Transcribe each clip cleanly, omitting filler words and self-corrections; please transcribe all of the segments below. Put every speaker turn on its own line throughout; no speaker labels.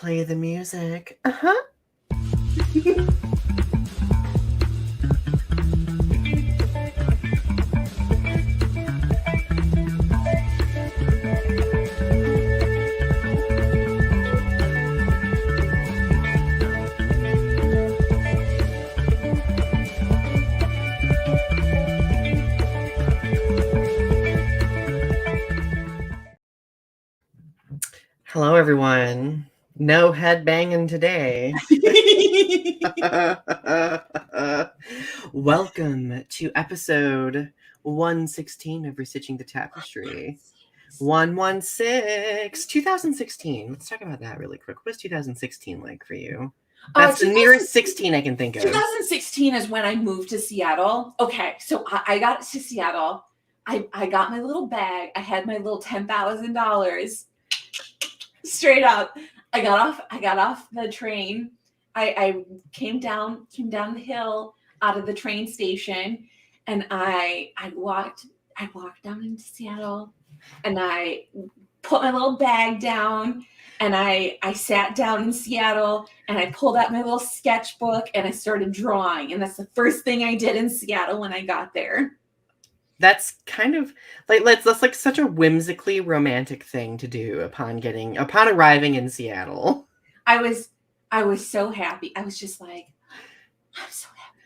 Play the music. Uh-huh. Hello, everyone. No head banging today. Welcome to episode 116 of Restitching the Tapestry. 116. 2016. Let's talk about that really quick. What was 2016 like for you? That's the nearest 16 I can think of.
2016 is when I moved to Seattle. Okay, so I got to Seattle. I got my little bag. I had my little $10,000. Straight up. I got off the train. I came down the hill out of the train station, and I walked down into Seattle, and I put my little bag down, and I sat down in Seattle, and I pulled out my little sketchbook, and I started drawing, and that's the first thing I did in Seattle when I got there.
That's kind of like that's like such a whimsically romantic thing to do upon arriving in Seattle.
I was so happy. I was just like, I'm so happy.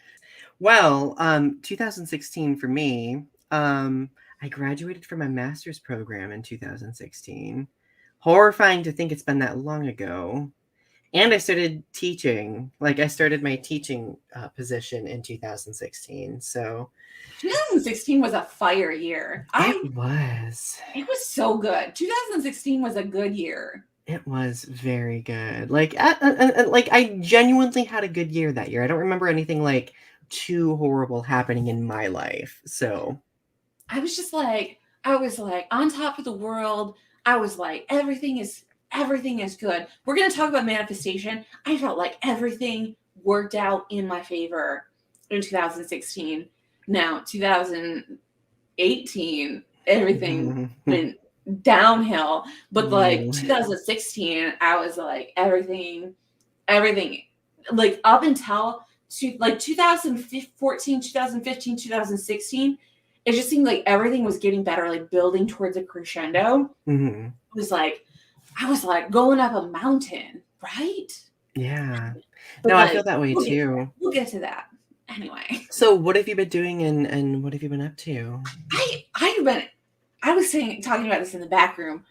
Well, 2016 for me, I graduated from my master's program in 2016. Horrifying to think it's been that long ago. And I started teaching. Like, I started my teaching position in 2016. So
2016 was a fire year.
It was
so good. 2016 was a good year.
It was very good. Like, I genuinely had a good year that year. I don't remember anything like too horrible happening in my life. So
I was like on top of the world. I was like, everything is good. We're going to talk about manifestation. I felt like everything worked out in my favor in 2016. Now, 2018, everything went downhill. But like 2016, I was like everything, like up until like 2014, 2015, 2016, it just seemed like everything was getting better, like building towards a crescendo.
Mm-hmm.
It was like, I was like going up a mountain, right?
Yeah.
But
no,
like,
I feel that way too.
We'll get to that. Anyway.
So what have you been doing and what have you been up to?
I was talking about this in the back room.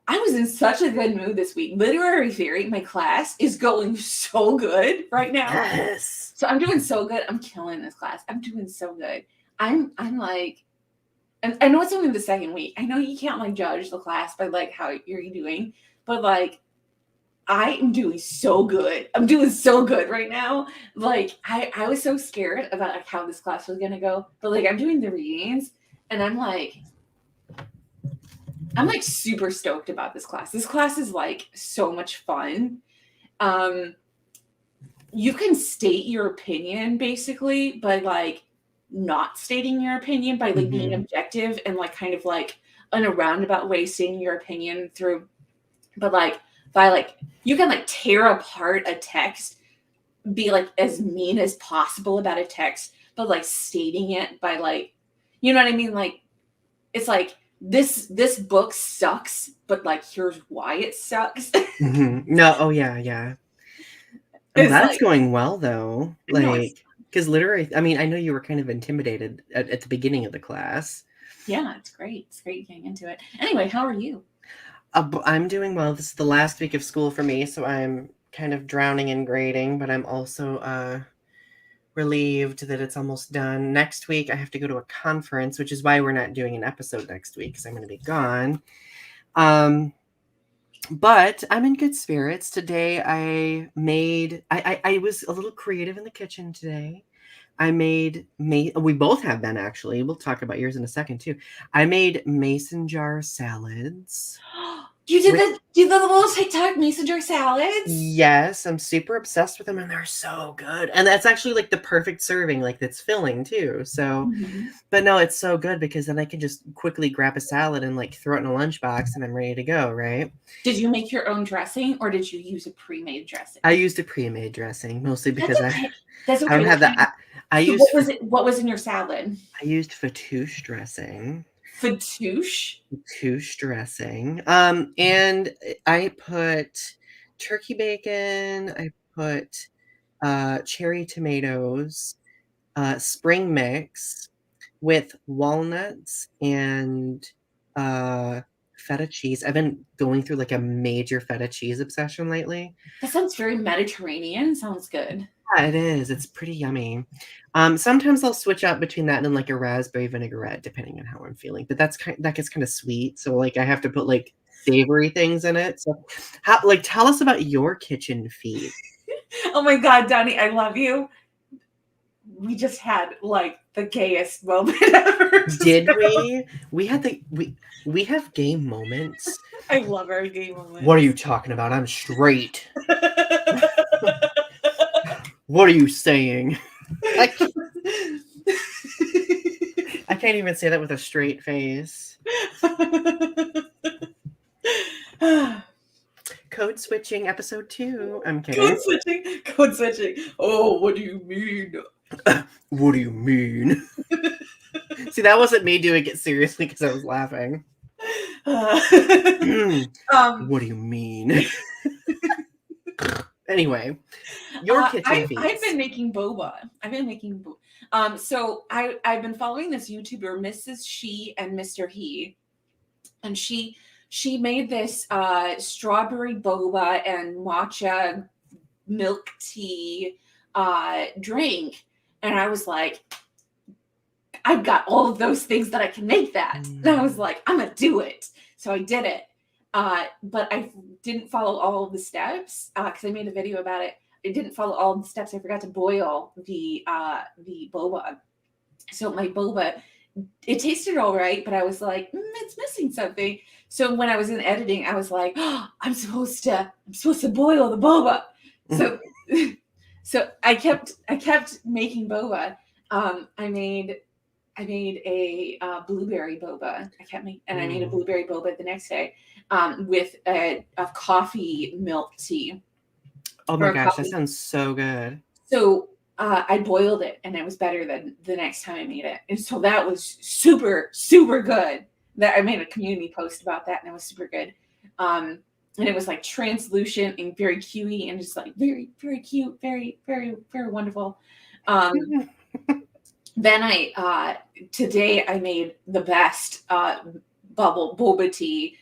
I was in such a good mood this week. Literary theory, my class, is going so good right now.
Yes.
So I'm doing so good. I'm killing this class. I'm doing so good. I'm like, and I know it's only the second week. I know you can't like judge the class by like how you're doing, but like I am doing so good. I'm doing so good right now. Like I was so scared about like how this class was gonna go, but like I'm doing the readings and I'm like super stoked about this class. This class is like so much fun. You can state your opinion basically by like not stating your opinion, by like being objective and like kind of like in a roundabout way stating your opinion through, but like by like you can like tear apart a text, be like as mean as possible about a text, but like stating it by like, you know what I mean? Like it's like this book sucks, but like here's why it sucks.
No, oh yeah. I'm glad it's going well though. Like, because literary, I mean, I know you were kind of intimidated at the beginning of the class.
Yeah, it's great. It's great getting into it. Anyway, how are you?
I'm doing well. This is the last week of school for me, so I'm kind of drowning in grading, but I'm also relieved that it's almost done. Next week, I have to go to a conference, which is why we're not doing an episode next week, because I'm going to be gone. But I'm in good spirits. Today I was a little creative in the kitchen today. We both have been actually. We'll talk about yours in a second too. I made mason jar salads.
You did the little TikTok messenger salads?
Yes, I'm super obsessed with them, and they're so good. And that's actually like the perfect serving, like that's filling too. So,
Mm-hmm.
but no, it's so good because then I can just quickly grab a salad and like throw it in a lunchbox, and I'm ready to go. Right?
Did you make your own dressing, or did you use a pre-made dressing?
I used a pre-made dressing mostly
That's
because
okay. That's
I don't
okay.
have that. I
So
used
what was in your salad?
I used Fatouche dressing.
Fatouche?
Fatouche dressing. And I put turkey bacon. I put cherry tomatoes, spring mix with walnuts and feta cheese. I've been going through like a major feta cheese obsession lately.
That sounds very Mediterranean. Sounds good.
Yeah, it is. It's pretty yummy. Sometimes I'll switch out between that and like a raspberry vinaigrette, depending on how I'm feeling. But that gets kind of sweet, so like I have to put like savory things in it. So, tell us about your kitchen feat.
Oh my God, Donny, I love you. We just had like the gayest moment ever.
Did we? We had we have gay moments.
I love our gay moments.
What are you talking about? I'm straight. What are you saying? I can't even say that with a straight face. Code switching episode 2. I'm kidding.
Code switching. Oh, what do you mean?
What do you mean? See, that wasn't me doing it seriously because I was laughing. What do you mean? Anyway, your kitchen feats.
I've been making boba. So I've been following this YouTuber, Mrs. She and Mr. He, and she made this strawberry boba and matcha milk tea drink, and I was like, I've got all of those things that I can make that. And I was like, I'm gonna do it. So I did it. But I didn't follow all of the steps because I made a video about it. I didn't follow all of the steps. I forgot to boil the boba. So my boba, it tasted all right, but I was like, it's missing something. So when I was in editing, I was like, oh, I'm supposed to boil the boba. So I kept making boba. I made a blueberry boba. I made a blueberry boba the next day with a coffee milk tea.
Oh my gosh, that sounds so good.
So I boiled it, and it was better than the next time I made it. And so that was super, super good. That I made a community post about that, and it was super good. And it was like translucent and very cuey, and just like very, very cute, very, very, very wonderful. Then today I made the best boba tea,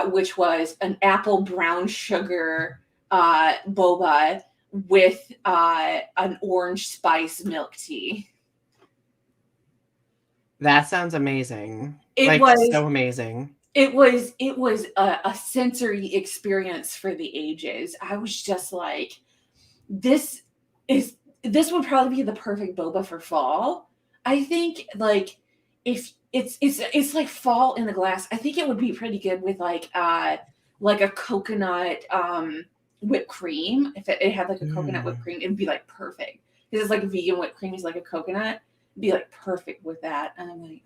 which was an apple brown sugar boba with an orange spice milk tea.
That sounds amazing.
It was
so amazing.
It was a sensory experience for the ages. I was just like, this would probably be the perfect boba for fall. I think like if it's like fall in the glass. I think it would be pretty good with like a coconut whipped cream. If it had like a coconut whipped cream, it'd be like perfect. Because it's like a vegan whipped cream is like a coconut. It'd be like perfect with that. And I'm like,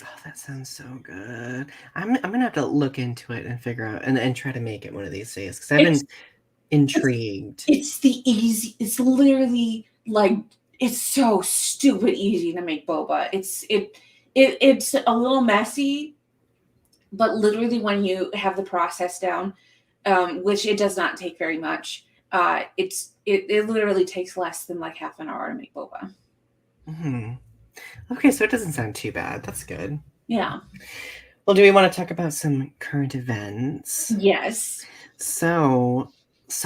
oh, that sounds so good. I'm gonna have to look into it and figure out and try to make it one of these days because I've been intrigued.
It's literally like it's so stupid easy to make boba. It's a little messy, but literally when you have the process down, which it does not take very much, it literally takes less than like half an hour to make boba.
Mm-hmm. Okay, so it doesn't sound too bad. That's good.
Yeah.
Well, do we want to talk about some current events?
Yes.
So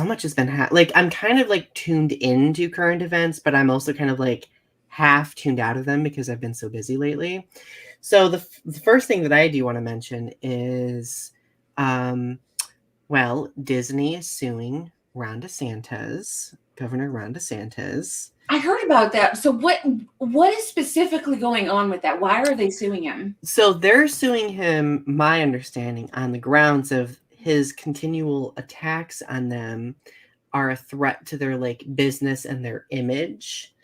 much has been I'm kind of like tuned into current events, but I'm also kind of like half tuned out of them because I've been so busy lately. So the first thing that I do want to mention is, well, Disney is suing Governor Ron DeSantis.
I heard about that. So what is specifically going on with that? Why are they suing him?
So they're suing him, my understanding, on the grounds of his continual attacks on them are a threat to their like business and their image.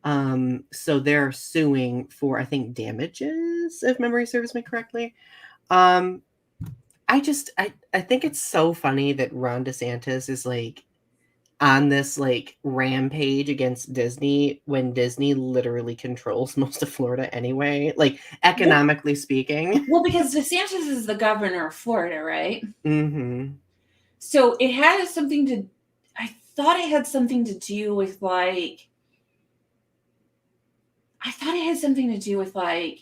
So they're suing for, I think, damages, if memory serves me correctly. Um, I think it's so funny that Ron DeSantis is like on this like rampage against Disney when Disney literally controls most of Florida anyway, like economically speaking.
Well, because DeSantis is the governor of Florida, right?
Mm-hmm.
So it had something to, I thought it had something to do with like, I thought it had something to do with like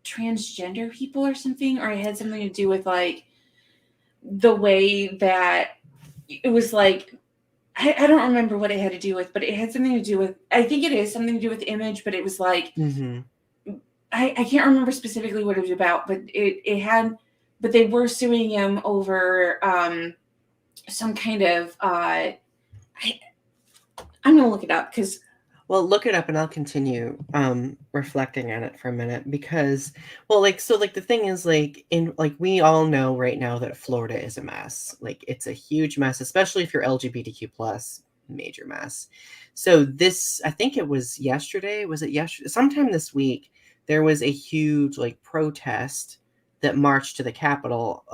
transgender people or something, or it had something to do with like the way that it was like, I don't remember what it had to do with, but it had something to do with, I think it is something to do with image, but it was like,
Mm-hmm.
I can't remember specifically what it was about, but it had, but they were suing him over some kind of, I'm going to look it up because.
Well, look it up and I'll continue reflecting on it for a minute because well like so like the thing is like in like we all know right now that Florida is a mess. Like it's a huge mess, especially if you're LGBTQ plus, major mess. So this I think it was yesterday, was it yesterday? Sometime this week there was a huge like protest that marched to the Capitol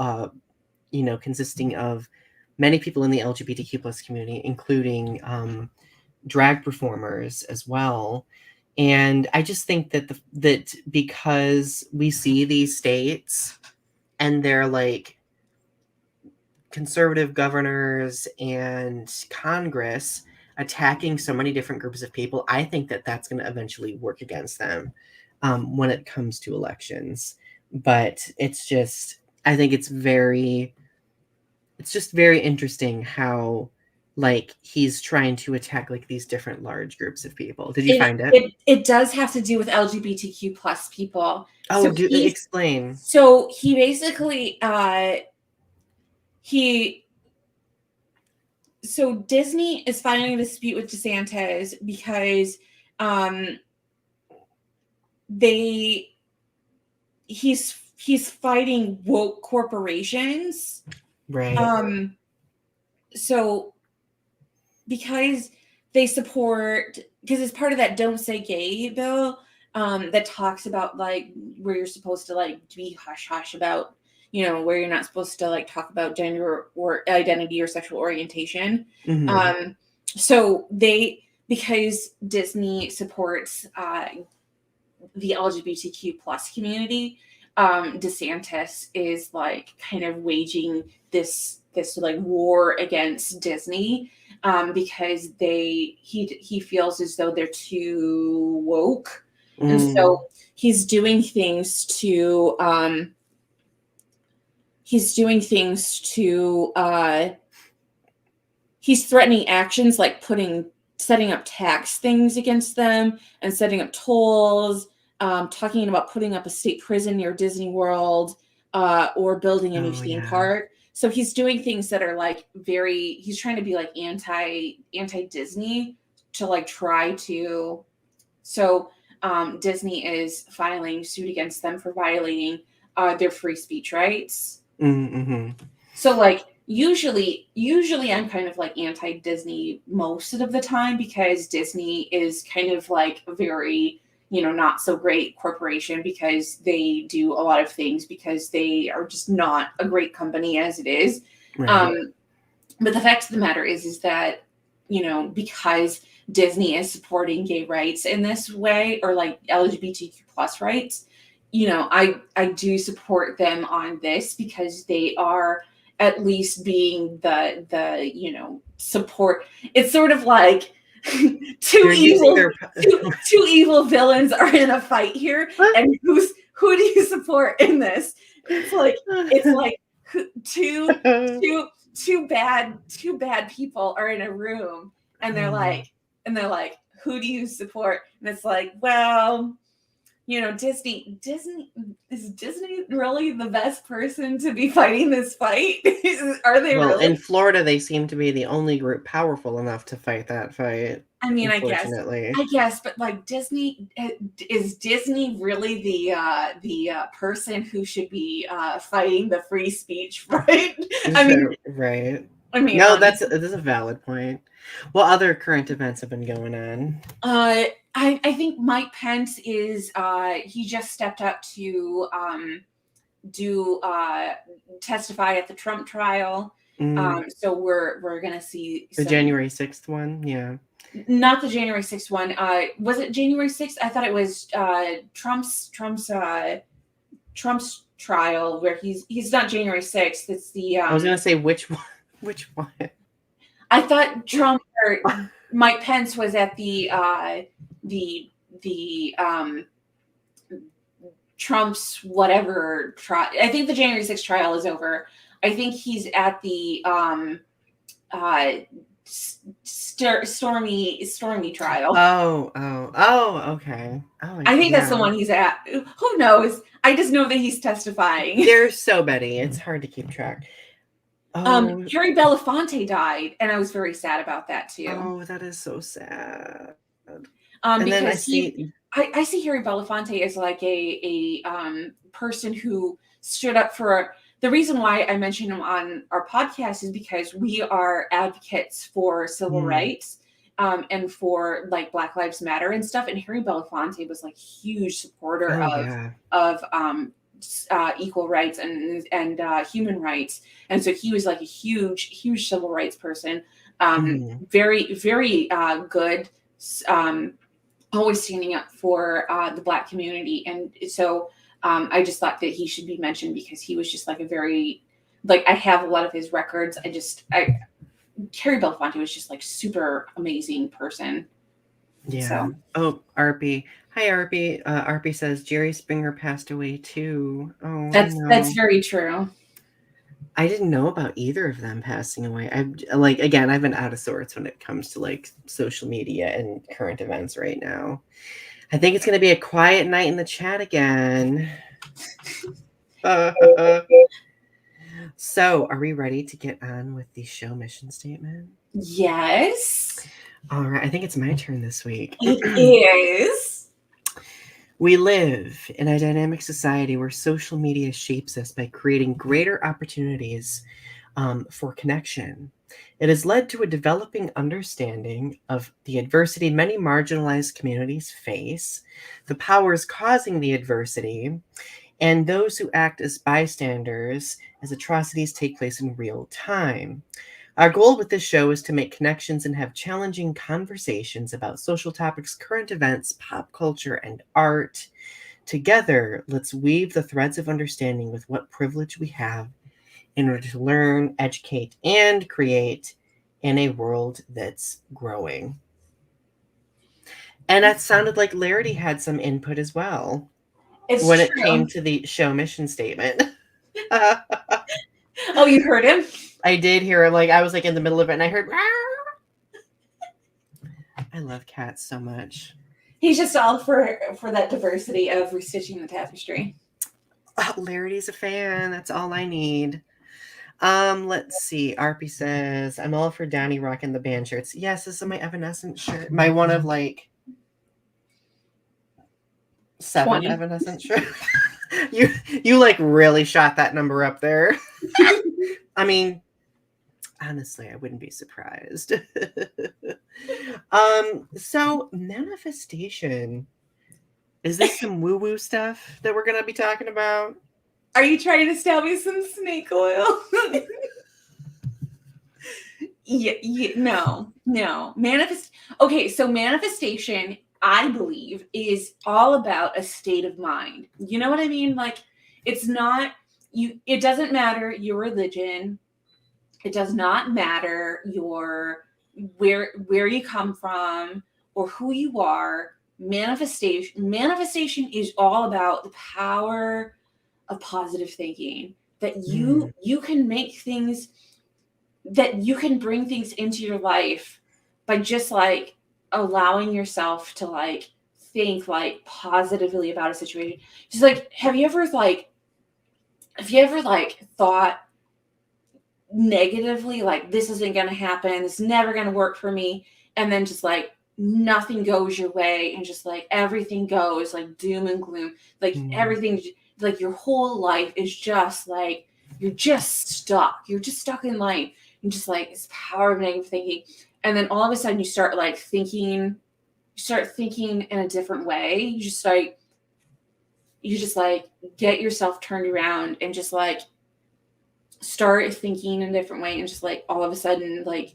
consisting of many people in the LGBTQ plus community, including drag performers as well. And I just think that that because we see these states and they're like conservative governors and Congress attacking so many different groups of people, I think that that's going to eventually work against them when it comes to elections. But it's just, I think it's just very interesting how like he's trying to attack like these different large groups of people. Did you find it?
It does have to do with LGBTQ plus people.
Oh, do explain.
So he basically so Disney is filing a dispute with DeSantis because he's fighting woke corporations.
Right.
So because they support, because it's part of that Don't Say Gay bill that talks about like where you're supposed to like be hush hush about, where you're not supposed to like talk about gender or identity or sexual orientation.
Mm-hmm.
So because Disney supports the LGBTQ plus community, DeSantis is like kind of waging this like war against Disney because he feels as though they're too woke, and so he's doing things to he's threatening actions like setting up tax things against them and setting up tolls, talking about putting up a state prison near Disney World or building a new theme park. So he's doing things that are like he's trying to be like anti-Disney to like try to. So Disney is filing suit against them for violating their free speech rights.
Mm-hmm.
So like usually I'm kind of like anti-Disney most of the time because Disney is kind of like a very, not so great corporation because they do a lot of things because they are just not a great company as it is.
Right.
But the fact of the matter is that, because Disney is supporting gay rights in this way or like LGBTQ plus rights, I do support them on this because they are at least being the support. It's sort of like two evil villains are in a fight here, and who do you support in this? It's like two bad people are in a room, and they're like, who do you support? And it's like, well, Disney is Disney really the best person to be fighting this fight? Are they
Well,
really?
in Florida, they seem to be the only group powerful enough to fight that fight,
I mean,
unfortunately.
but like Disney, is Disney really the person who should be fighting the free speech fight? I mean,
Right. No,
honestly.
this is a valid point. What other current events have been going on?
I think Mike Pence is he just stepped up to do testify at the Trump trial. So we're gonna see
The January 6th one, yeah.
not the January 6th one. Was it January 6th? I thought it was Trump's trial where he's not January 6th. It's the
I was gonna say which one. Which one?
I thought Trump or Mike Pence was at the Trump's whatever trial. I think the January 6th trial is over. I think he's at the Stormy trial.
Okay. Oh,
I think that's the one he's at. Who knows? I just know that he's testifying.
There's so many. It's hard to keep track.
Harry Belafonte died, and I was very sad about that too.
Oh, that is so sad.
And then I see Harry Belafonte as like a person who stood up for. The reason why I mention him on our podcast is because we are advocates for civil rights and for like Black Lives Matter and stuff. And Harry Belafonte was like a huge supporter of equal rights and human rights. And so he was like a huge civil rights person. Very, very good. Always standing up for the Black community. And so I just thought that he should be mentioned because he was just like a very, like, I have a lot of his records. Harry Belafonte was just like super amazing person.
Yeah.
So.
Oh, Arpy. Hi, Arpy. Arpy says Jerry Springer passed away too. Oh,
that's very true.
I didn't know about either of them passing away. I've been out of sorts when it comes to like social media and current events right now. I think it's going to be a quiet night in the chat again. So, are we ready to get on with the show mission statement?
Yes.
All right. I think it's my turn this week.
It is.
We live in a dynamic society where social media shapes us by creating greater opportunities for connection. It has led to a developing understanding of the adversity many marginalized communities face, the powers causing the adversity, and those who act as bystanders as atrocities take place in real time. Our goal with this show is to make connections and have challenging conversations about social topics, current events, pop culture, and art. Together, let's weave the threads of understanding with what privilege we have in order to learn, educate, and create in a world that's growing. And that sounded like Larry had some input as well when it came to the show mission statement.
Oh, you heard him?
I did hear him. Like, I was like in the middle of it and I heard, I love cats so much.
He's just all for that diversity of Restitching the Tapestry.
Oh, Larity's a fan. That's all I need. Let's see. Arpy says, I'm all for Donny rocking the band shirts. Yes, this is my Evanescence shirt. My one of like 7 20. Evanescence shirts. You like really shot that number up there. I mean, honestly, I wouldn't be surprised. So manifestation. Is this some woo-woo stuff that we're gonna be talking about?
Are you trying to sell me some snake oil? No. Okay, so manifestation, I believe, is all about a state of mind. You know what I mean? Like, it's not it doesn't matter your religion. It does not matter your where you come from or who you are. Manifestation is all about the power of positive thinking, that you can make things, that you can bring things into your life by just like allowing yourself to like think like positively about a situation. Just like, have you ever like thought negatively, like this isn't going to happen, it's never going to work for me, and then just like nothing goes your way, and just like everything goes like doom and gloom, like everything, like your whole life is just like you're just stuck in life, and just like it's power of negative thinking, and then all of a sudden you start thinking in a different way. You just like get yourself turned around and just like start thinking in a different way, and just like all of a sudden like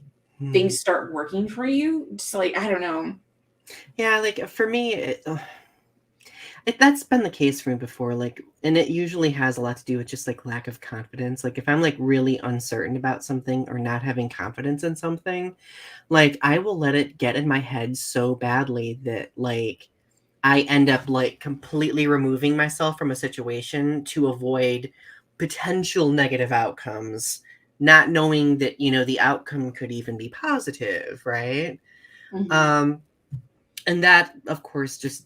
things start working for you. Just like, I don't know.
Yeah, like for me, that's been the case for me before. Like, and it usually has a lot to do with just like lack of confidence. Like, if I'm like really uncertain about something or not having confidence in something, like I will let it get in my head so badly that like I end up like completely removing myself from a situation to avoid potential negative outcomes, not knowing that, the outcome could even be positive, right? Um, and that, of course, just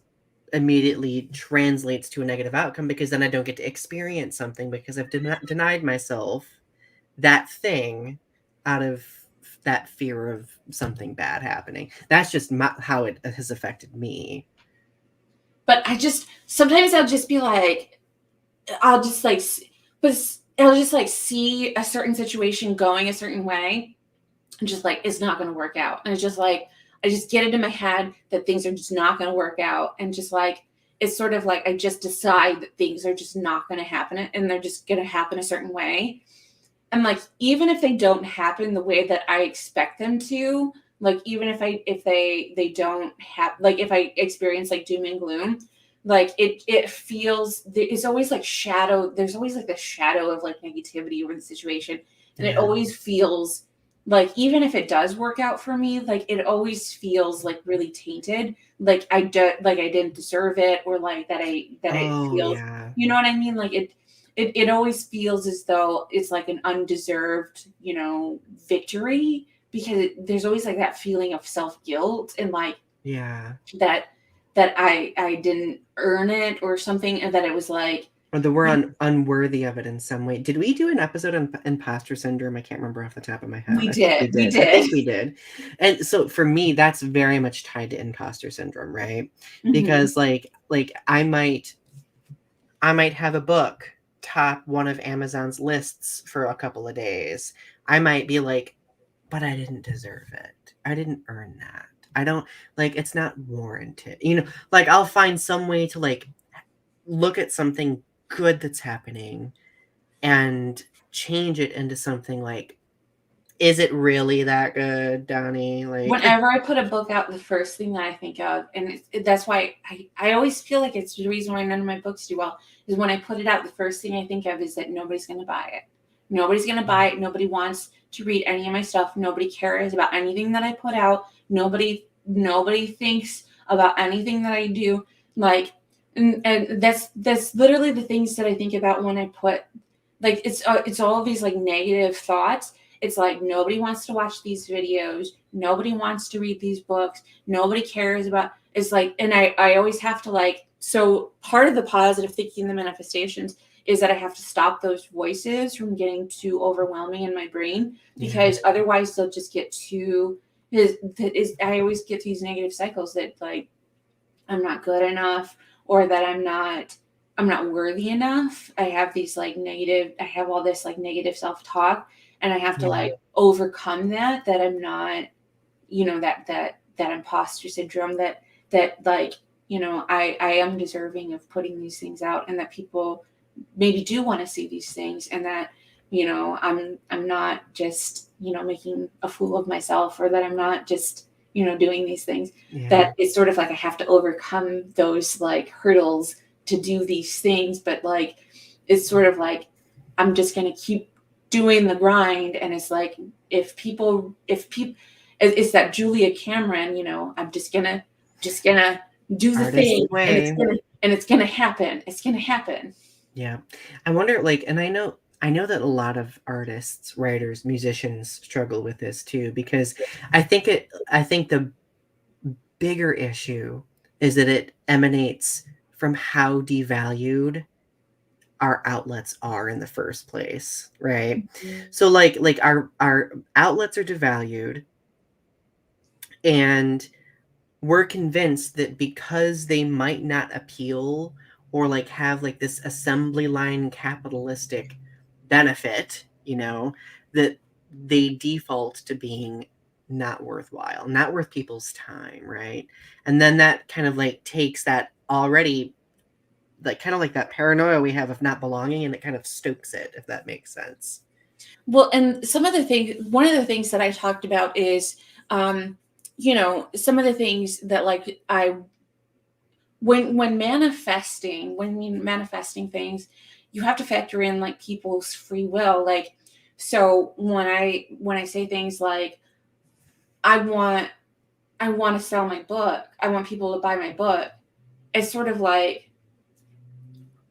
immediately translates to a negative outcome because then I don't get to experience something because I've denied myself that thing out of that fear of something bad happening. That's just how it has affected me.
But I just sometimes I'll just be like, I'll just like, but I'll just like see a certain situation going a certain way, and just like it's not going to work out, and it's just like I just get it in my head that things are just not going to work out, and just like it's sort of like I just decide that things are just not going to happen, and they're just going to happen a certain way, and like even if they don't happen the way that I expect them to, like even if they don't have, like if I experience like doom and gloom, like it feels, it's always like shadow, there's always like the shadow of like negativity over the situation, and it
Yeah.
always feels like even if it does work out for me, like it always feels like really tainted, like I didn't deserve it, or like that it
Oh,
feels,
yeah.
you know what I mean, like it always feels as though it's like an undeserved, victory, because there's always like that feeling of self-guilt, and like
Yeah.
that I didn't earn it or something, and that it was like,
Or that we're unworthy of it in some way. Did we do an episode on imposter syndrome? I can't remember off the top of my head.
we
I think we
did we
did. I think
did.
we did. And so for me, that's very much tied to imposter syndrome, right?
Mm-hmm.
Because like I might have a book top one of Amazon's lists for a couple of days. I might be like, but I didn't deserve it. I didn't earn that. I don't, like, it's not warranted. Like I'll find some way to like look at something good that's happening and change it into something like, is it really that good, Donnie? Like,
Whenever I put a book out, the first thing that I think of, and that's why I always feel like it's the reason why none of my books do well, is when I put it out, the first thing I think of is that nobody's going to buy it. Nobody's going to buy it. Nobody wants to read any of my stuff. Nobody cares about anything that I put out. Nobody thinks about anything that I do. Like, and that's literally the things that I think about when I put, like, it's all of these like negative thoughts. It's like nobody wants to watch these videos. Nobody wants to read these books. Nobody cares about, it's like, and I always have to like, so part of the positive thinking, the manifestations, is that I have to stop those voices from getting too overwhelming in my brain, because otherwise they'll just get too, I always get these negative cycles that like I'm not good enough, or that I'm not worthy enough. I have all this like negative self-talk, and I have to like overcome that I'm not, that imposter syndrome, that like, I am deserving of putting these things out, and that people maybe do want to see these things, and that, I'm not just, making a fool of myself, or that I'm not just, doing these things. That it's sort of like I have to overcome those like hurdles to do these things, but like it's sort of like I'm just going to keep doing the grind, and it's like if people it's that Julia Cameron, I'm just gonna do the
artist's
thing, and
way.
it's gonna happen. It's gonna happen.
Yeah. I wonder, like, and I know that a lot of artists, writers, musicians struggle with this too, because I think the bigger issue is that it emanates from how devalued our outlets are in the first place, right? So like our outlets are devalued, and we're convinced that because they might not appeal or like have like this assembly line capitalistic benefit, that they default to being not worthwhile, not worth people's time, right? And then that kind of like takes that already, like kind of like that paranoia we have of not belonging, and it kind of stokes it, if that makes sense.
Well, and one of the things that I talked about is, some of the things that like when manifesting things, you have to factor in like people's free will. Like, so when I say things like, I want I want to sell my book, I want people to buy my book, it's sort of like,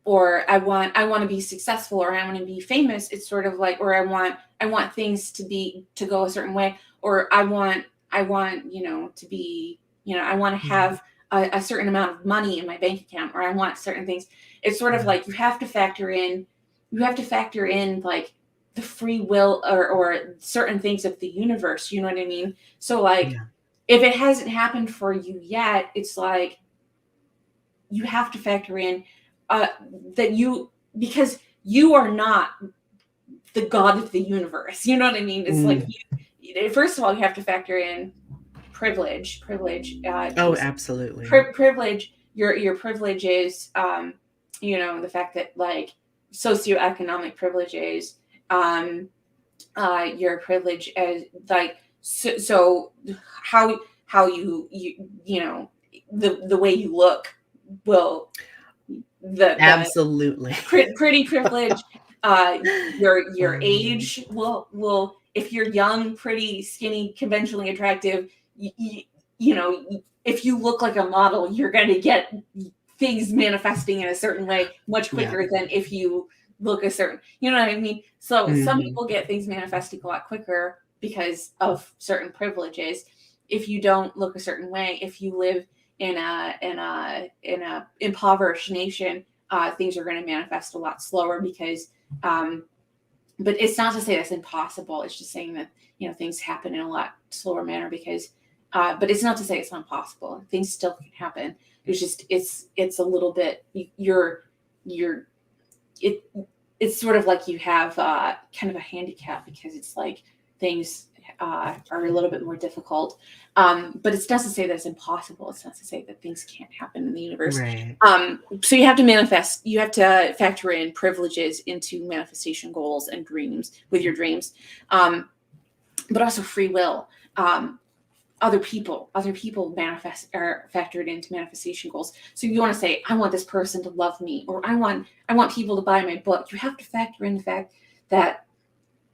or I want to be successful, or I want to be famous. It's sort of like, or I want things to go a certain way, or I want to be, I want to have a certain amount of money in my bank account, or I want certain things. It's sort of
Yeah.
like you have to factor in like the free will, or certain things of the universe, you know what I mean? So like,
Yeah.
if it hasn't happened for you yet, it's like you have to factor in uh, that because you are not the god of the universe. You know what I mean? It's like,
Mm.
first of all, you have to factor in privilege.
Oh,
Is
absolutely.
privilege. Your privilege is, the fact that like socioeconomic privileges, um, your privilege as like, so how the way you look will, the
Absolutely.
pretty privilege, uh your
Um,
age will, if you're young, pretty, skinny, conventionally attractive, you, if you look like a model, you're going to get things manifesting in a certain way much
yeah.
quicker than if you look a certain, you know what I mean? So some
Mhm.
people get things manifesting a lot quicker because of certain privileges. If you don't look a certain way, if you live in a impoverished nation, things are going to manifest a lot slower because, um, but it's not to say that's impossible. It's just saying that, things happen in a lot slower manner because, but it's not to say it's not possible. Things still can happen. It's just, it's a little bit, you're it it's sort of like you have kind of a handicap because it's like things are a little bit more difficult. But it's not to say that it's impossible. It's not to say that things can't happen in the universe.
Right.
So you have to manifest. You have to factor in privileges into manifestation goals and dreams with your dreams, um, but also free will. Um, other people manifest are factored into manifestation goals. So you want to say, I want this person to love me, or I want people to buy my book. You have to factor in the fact that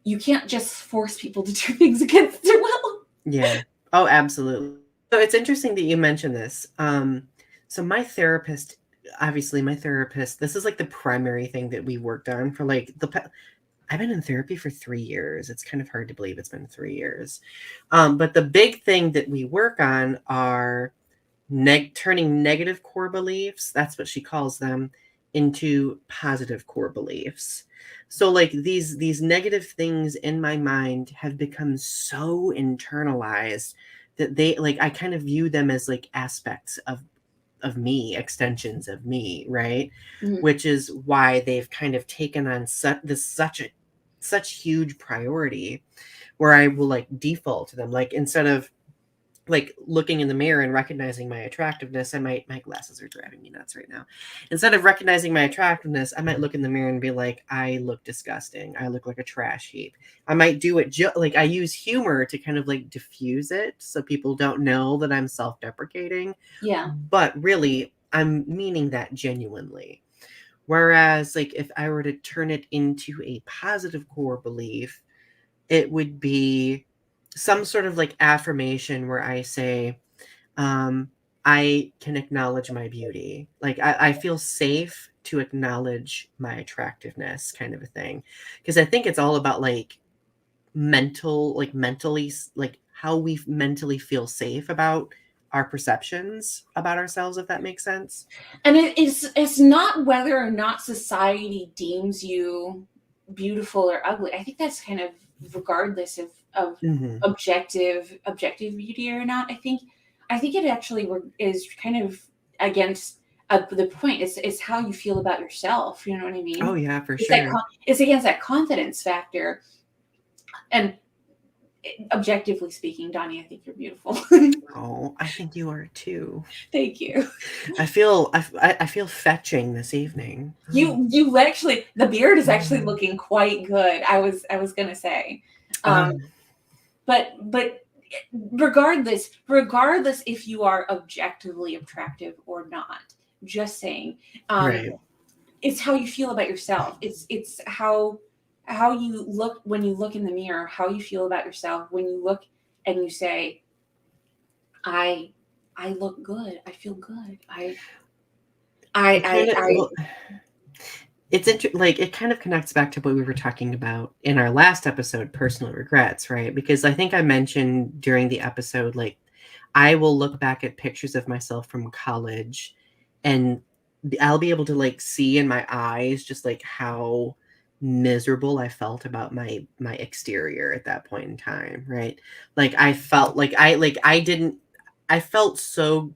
you can't just force people to do things against their will.
Yeah. Oh, absolutely. So it's interesting that you mentioned this. So my therapist, obviously, this is like the primary thing that we worked on for like I've been in therapy for 3 years. It's kind of hard to believe it's been 3 years. But the big thing that we work on are turning negative core beliefs, that's what she calls them, into positive core beliefs. So like these negative things in my mind have become so internalized that they like I kind of view them as like aspects of me, extensions of me, right?
Mhm.
Which is why they've kind of taken on such huge priority, where I will like default to them, like instead of like looking in the mirror and recognizing my attractiveness, my glasses are driving me nuts right now. Instead of recognizing my attractiveness, I might look in the mirror and be like, I look disgusting. I look like a trash heap. I might do it like I use humor to kind of like diffuse it so people don't know that I'm self-deprecating,
Yeah.
but really I'm meaning that genuinely. Whereas like if I were to turn it into a positive core belief, it would be some sort of like affirmation where I say, um, I can acknowledge my beauty. Like I feel safe to acknowledge my attractiveness, kind of a thing. Because I think it's all about like mentally, like how we mentally feel safe about our perceptions about ourselves, if that makes sense.
And it's not whether or not society deems you beautiful or ugly. I think that's kind of regardless of
Mm-hmm.
objective beauty or not. I think it actually is kind of against the point. It's how you feel about yourself. You know what I
Oh
mean?
yeah, for
It's that
sure.
it's against that confidence factor. And objectively speaking, Donnie, I think you're beautiful.
Oh, I think you are too.
Thank you.
I feel fetching this evening.
You actually, the beard is actually looking quite good. I was gonna say, um,
Um,
but regardless if you are objectively attractive or not, just saying, um,
right.
it's how you feel about yourself. It's how you look when you look in the mirror. How you feel about yourself when you look and you say, I I look good. I feel good.
It kind of
I
well, like it kind of connects back to what we were talking about in our last episode, personal regrets, right? Because I think I mentioned during the episode, like I will look back at pictures of myself from college, and I'll be able to like see in my eyes just like how miserable I felt about my exterior at that point in time, right? Like I felt like I didn't I felt so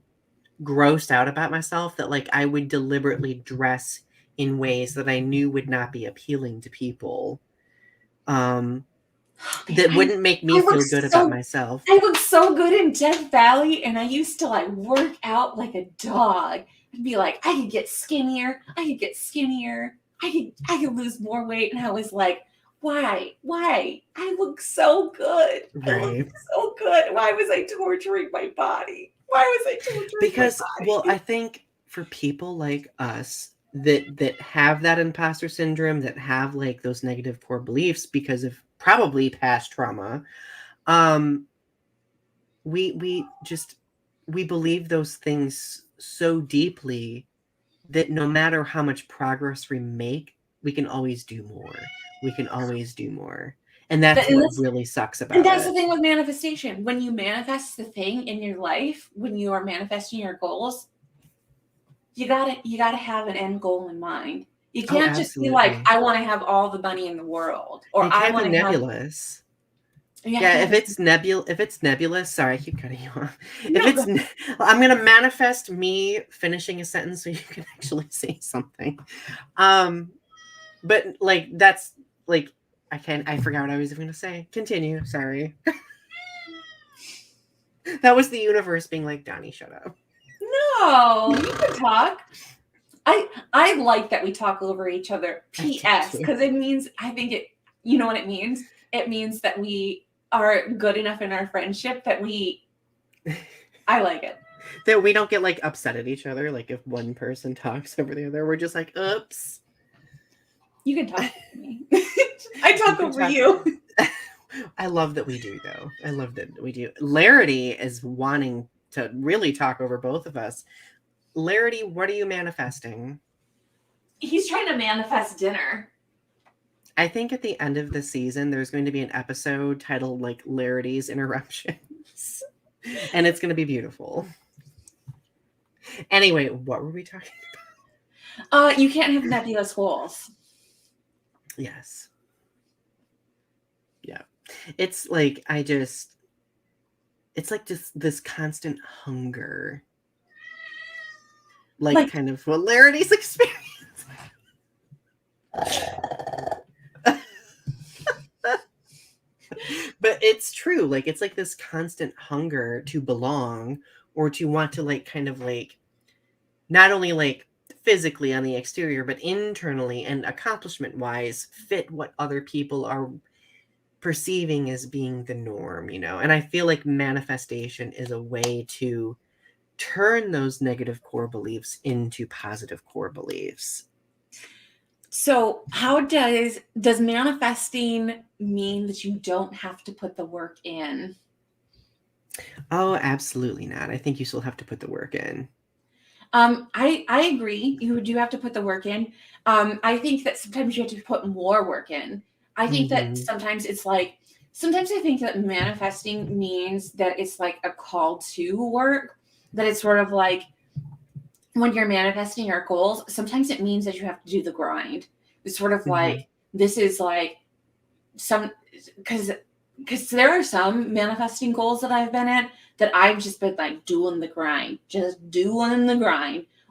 grossed out about myself that like I would deliberately dress in ways that I knew would not be appealing to people. Um
Man,
that wouldn't make me
I look
feel good about
so
myself.
I look so good in Death Valley, and I used to like work out like a dog. I'd be like, I could get skinnier, I could get skinnier, I could lose more weight, and I was like, why? I look so good. I look
Right.
so good. Why was I torturing my body? Why was I torturing my
Because well, I
body?
think for people like us that have that imposter syndrome, that have like those negative core beliefs because of probably past trauma, um we just we believe those things so deeply that no matter how much progress we make, we can always do more. We can always do more. And that's
And
what
this
really sucks
And
about
that's the
it.
thing with manifestation. When you manifest the thing in your life, when you are manifesting your goals, you gotta have an end goal in mind. You
Oh,
can't just be like,
absolutely.
I want to have all the money in the world, or
It
I
can't be
want to have.
nebulous.
You have to
Yeah,
have
if it's nebulous, sorry, I keep cutting you off. If
no.
it's I'm gonna manifest me finishing a sentence so you can actually say something. Um, but like that's like I forgot what I was even gonna say. Continue, sorry. That was the universe being like, Donnie, shut up.
No, you can talk. I like that we talk over each other.
I do
P.S.
too.
Because it means I think it. You know what it means? It means that we are good enough in our friendship that we. I like it.
That we don't get like upset at each other. Like if one person talks over the other, we're just like, oops.
You can talk over me. I
You
talk
can
over
talk.
you.
I love that we do, though. I love that we do. Larity is wanting to really talk over both of us. Larity, what are you manifesting?
He's trying to manifest dinner.
I think at the end of the season, there's going to be an episode titled like Larity's Interruptions, and it's going to be beautiful. Anyway, what were we talking?
You can't have nebulous goals.
Yes. Yeah. It's like it's like just this constant hunger, like
Like,
kind of what Larity's experience. But it's true. Like it's like this constant hunger to belong or to want to like kind of like not only like physically on the exterior, but internally and accomplishment wise fit what other people are perceiving as being the norm, you know? And I feel like manifestation is a way to turn those negative core beliefs into positive core beliefs.
so how does manifesting mean that you don't have to put the work in?
Oh, absolutely not. I think you still have to put the work in.
I agree. You do have to put the work in. I think that sometimes you have to put more work in. I think that
Hmm.
sometimes it's like sometimes I think that manifesting means that it's like a call to work. that it's sort of like when you're manifesting your goals, sometimes it means that you have to do the grind. It's sort of like, this is like some, because there are some manifesting goals that I've been in that I've just been like doing the grind,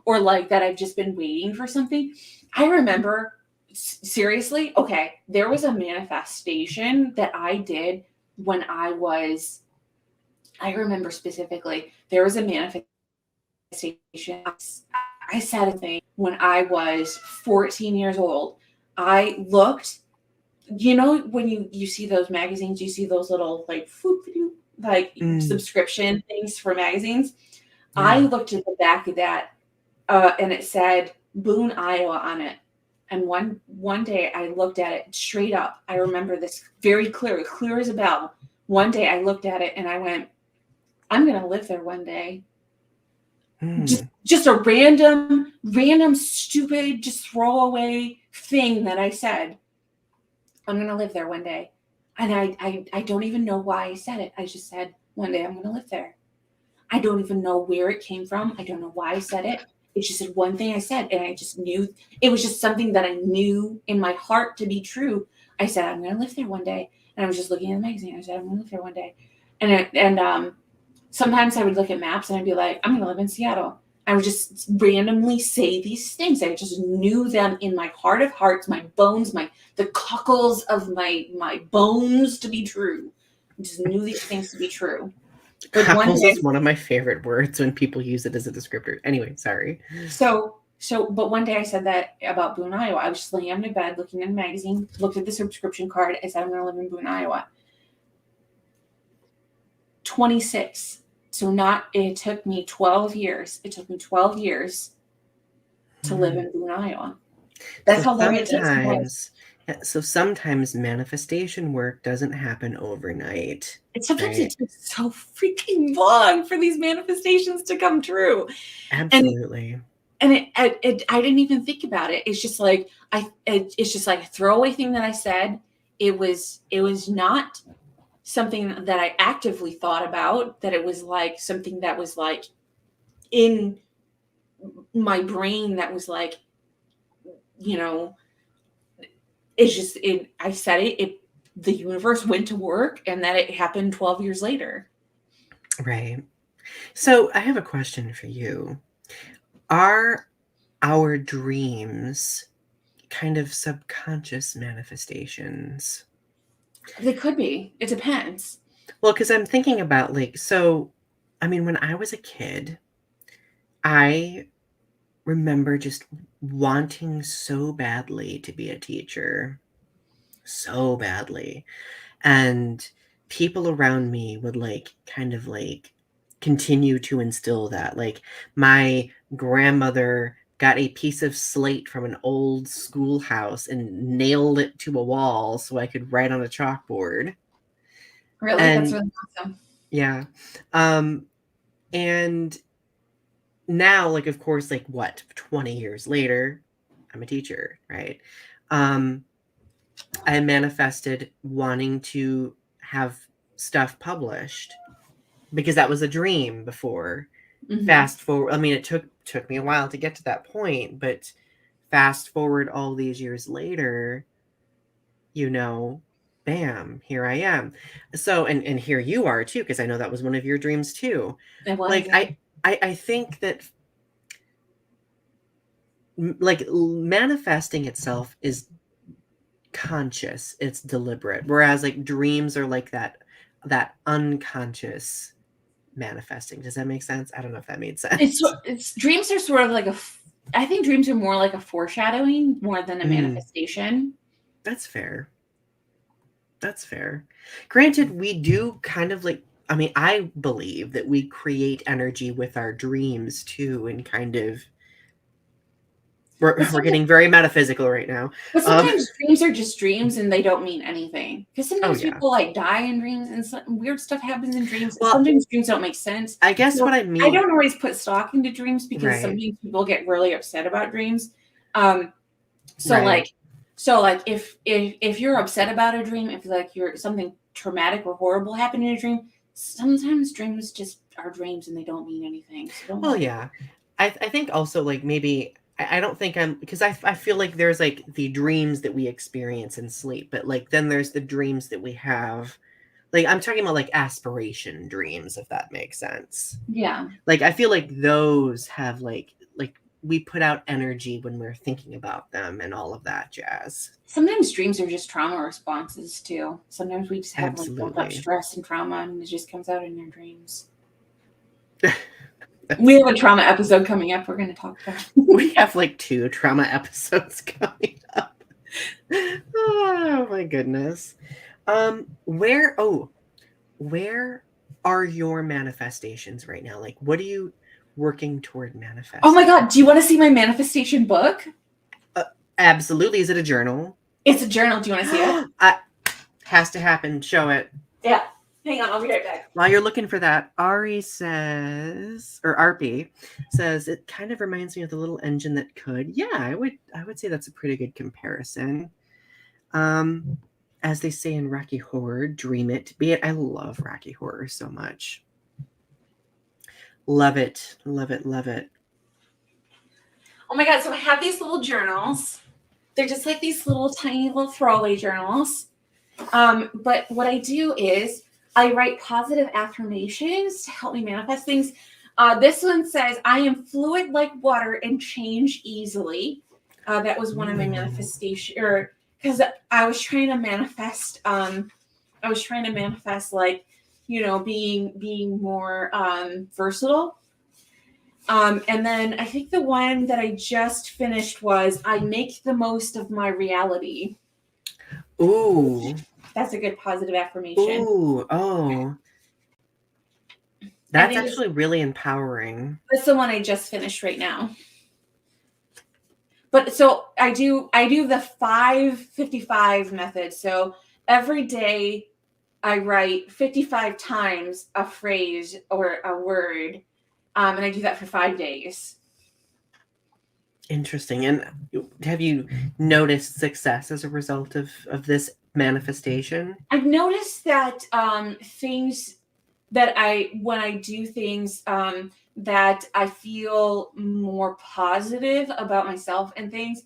or like that I've just been waiting for something. I remember, seriously, okay, there was a manifestation that I did when I remember specifically, there was a manifestation. I said a thing when I was 14 years old. I looked, when you see those magazines, you see those little like subscription things for magazines. Yeah. I looked at the back of that and it said Boone, Iowa on it. And one day I looked at it straight up. I remember this very clear as a bell. One day I looked at it and I went, I'm going to live there one day. Just a random, stupid, just throwaway thing that I said. I'm going to live there one day. And I don't even know why I said it. I just said, one day I'm going to live there. I don't even know where it came from. I don't know why I said it. It's just one thing I said. And I just knew, it was just something that I knew in my heart to be true. I said, I'm going to live there one day. And I was just looking at the magazine. I said, I'm going to live there one day. And sometimes I would look at maps and I'd be like, I'm going to live in Seattle. I would just randomly say these things. I just knew them in my heart of hearts, my bones, the cockles of my bones to be true. I just knew these things to be true.
But cockles is one of my favorite words when people use it as a descriptor. Anyway, sorry.
But one day I said that about Boone, Iowa. I was just laying on my bed, looking at a magazine, looked at the subscription card. I said, I'm going to live in Boone, Iowa. 26. So it took me 12 years. It took me 12 years to live in Boone, Iowa. That's how long it takes.
So sometimes manifestation work doesn't happen overnight.
Sometimes it takes so freaking long for these manifestations to come true.
Absolutely.
And I didn't even think about it. It's just like it's just like a throwaway thing that I said. It was not something that I actively thought about, that it was like something that was like in my brain that was like, it's just, I said it, the universe went to work, and that it happened 12 years later.
Right. So I have a question for you. Are our dreams kind of subconscious manifestations?
They could be. It depends.
Well, because I'm thinking about when I was a kid, I remember just wanting so badly to be a teacher. So badly. And people around me would continue to instill that. Like, my grandmother got a piece of slate from an old schoolhouse and nailed it to a wall so I could write on a chalkboard.
Really? That's really awesome.
Yeah. And now, of course, 20 years later, I'm a teacher, right? I manifested wanting to have stuff published because that was a dream before. Mm-hmm. Fast forward, it took me a while to get to that point, but fast forward all these years later, bam, here I am. So, and here you are too, because I know that was one of your dreams too.
It was.
I think that manifesting itself is conscious, it's deliberate, whereas dreams are that unconscious manifesting. Does that make sense? I don't know if that made sense.
It's dreams are sort of I think dreams are more like a foreshadowing more than a manifestation.
That's fair. Granted, we do kind of I believe that we create energy with our dreams too, and kind of we're getting very metaphysical right now.
But sometimes dreams are just dreams and they don't mean anything. Because sometimes people die in dreams and some weird stuff happens in dreams. Well, sometimes dreams don't make sense.
I guess what I mean.
I don't always put stock into dreams because sometimes people get really upset about dreams. If you're upset about a dream, if you're something traumatic or horrible happened in a dream, sometimes dreams just are dreams and they don't mean anything. So don't
Well,
worry.
yeah. I think also like maybe I don't think I'm because I feel like there's like the dreams that we experience in sleep, but like then there's the dreams that we have. Like I'm talking about like aspiration dreams, if that makes sense.
Yeah.
Like I feel like those have like we put out energy when we're thinking about them and all of that jazz.
Sometimes dreams are just trauma responses too. Sometimes we just have like built up
Absolutely.
stress and trauma and it just comes out in your dreams. We have a trauma episode coming up. We're going to talk about.
We have like 2 trauma episodes coming up. Oh my goodness. Where are your manifestations right now? Like what are you working toward manifesting?
Oh my God. Do you want to see my manifestation book?
Absolutely. Is it a journal?
It's a journal. Do you want to see it?
Has to happen. Show it.
Yeah. Hang on. I'll be right back.
While you're looking for that, Ari says, or Arpi says, it kind of reminds me of the little engine that could. Yeah, I would say that's a pretty good comparison. As they say in Rocky Horror, dream it, be it. I love Rocky Horror so much. Love it, love it, love it.
Oh my God. So I have these little journals. They're just like these little tiny little throwaway journals. But what I do is I write positive affirmations to help me manifest things. This one says, I am fluid like water and change easily. That was one of my manifestation, or because I was trying to manifest, like, being more versatile. And then I think the one that I just finished was I make the most of my reality.
Ooh.
That's a good positive affirmation.
Ooh, oh. That's actually really empowering.
That's the one I just finished right now. But so I do the 5-55 method. So every day I write 55 times a phrase or a word. And I do that for 5 days.
Interesting. And have you noticed success as a result of this manifestation?
I've noticed that things that when I do things that I feel more positive about myself and things.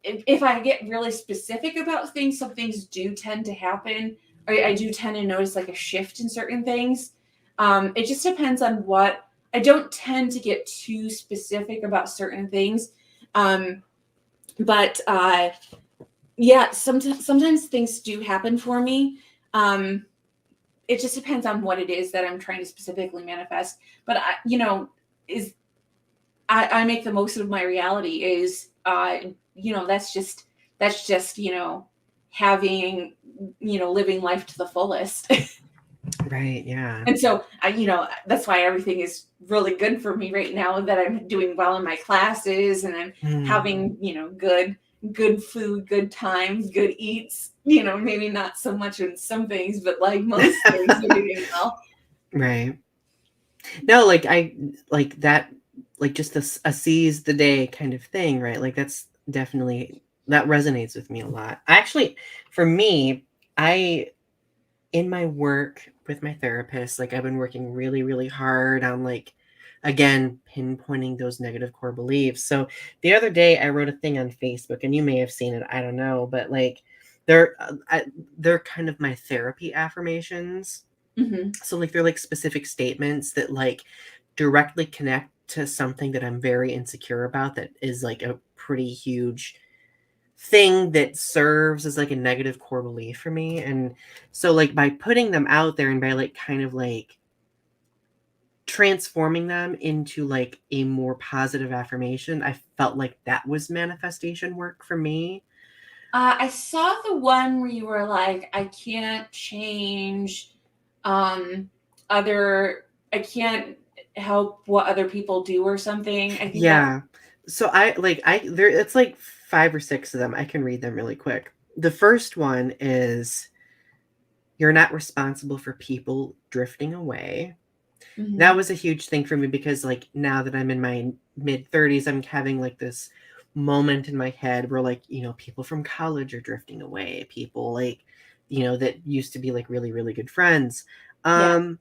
If I get really specific about things, some things do tend to happen. I do tend to notice like a shift in certain things. It just depends on what. I don't tend to get too specific about certain things. But yeah, sometimes things do happen for me. It just depends on what it is that I'm trying to specifically manifest. But I make the most of my reality is, that's just having, living life to the fullest.
Right. Yeah.
And so that's why everything is really good for me right now, that I'm doing well in my classes and I'm having, good food, good times, good eats, maybe not so much in some things, but like most things are doing well.
Right. No, I like that, like just a seize the day kind of thing, right? Like that's definitely, that resonates with me a lot. Actually, for me, in my work with my therapist, like I've been working really, really hard on again, pinpointing those negative core beliefs. So the other day I wrote a thing on Facebook, and you may have seen it, I don't know, but they're kind of my therapy affirmations.
Mm-hmm.
So they're specific statements that directly connect to something that I'm very insecure about, that is a pretty huge thing that serves as a negative core belief for me. And so by putting them out there and by kind of transforming them into a more positive affirmation, I felt like that was manifestation work for me.
I saw the one where you were like, I can't change I can't help what other people do or something. I think
Yeah. So it's 5 or 6 of them. I can read them really quick. The first one is, you're not responsible for people drifting away. Mm-hmm. That was a huge thing for me because now that I'm in my mid 30s, I'm having this moment in my head where people from college are drifting away. People that used to be really, really good friends.
Yeah.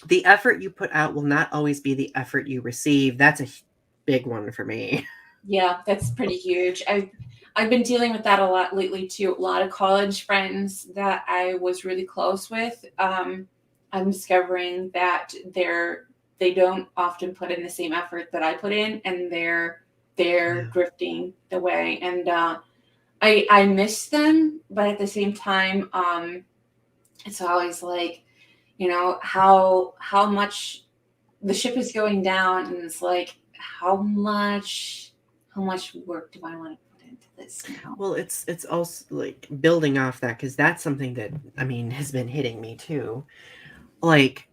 The effort you put out will not always be the effort you receive. That's a big one for me.
Yeah, that's pretty huge. I've been dealing with that a lot lately too. A lot of college friends that I was really close with, I'm discovering that they don't often put in the same effort that I put in, and they're
Yeah.
drifting away. And I miss them, but at the same time, it's always like, how much the ship is going down, and it's like, how much work do I want to put into this now?
Well, it's also like building off that because that's something that I mean has been hitting me too. Like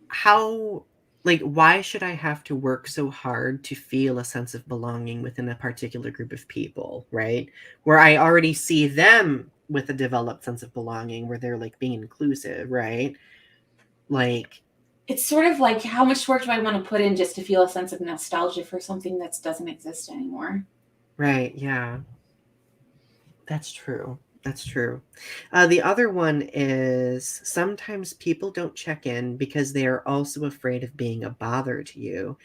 how like why should I have to work so hard to feel a sense of belonging within a particular group of people, right? Where I already see them with a developed sense of belonging where they're like being inclusive, right? Like
It's sort of like, how much work do I want to put in just to feel a sense of nostalgia for something that doesn't exist anymore?
right, yeah. That's true. That's true. The other one is sometimes people don't check in because they are also afraid of being a bother to you.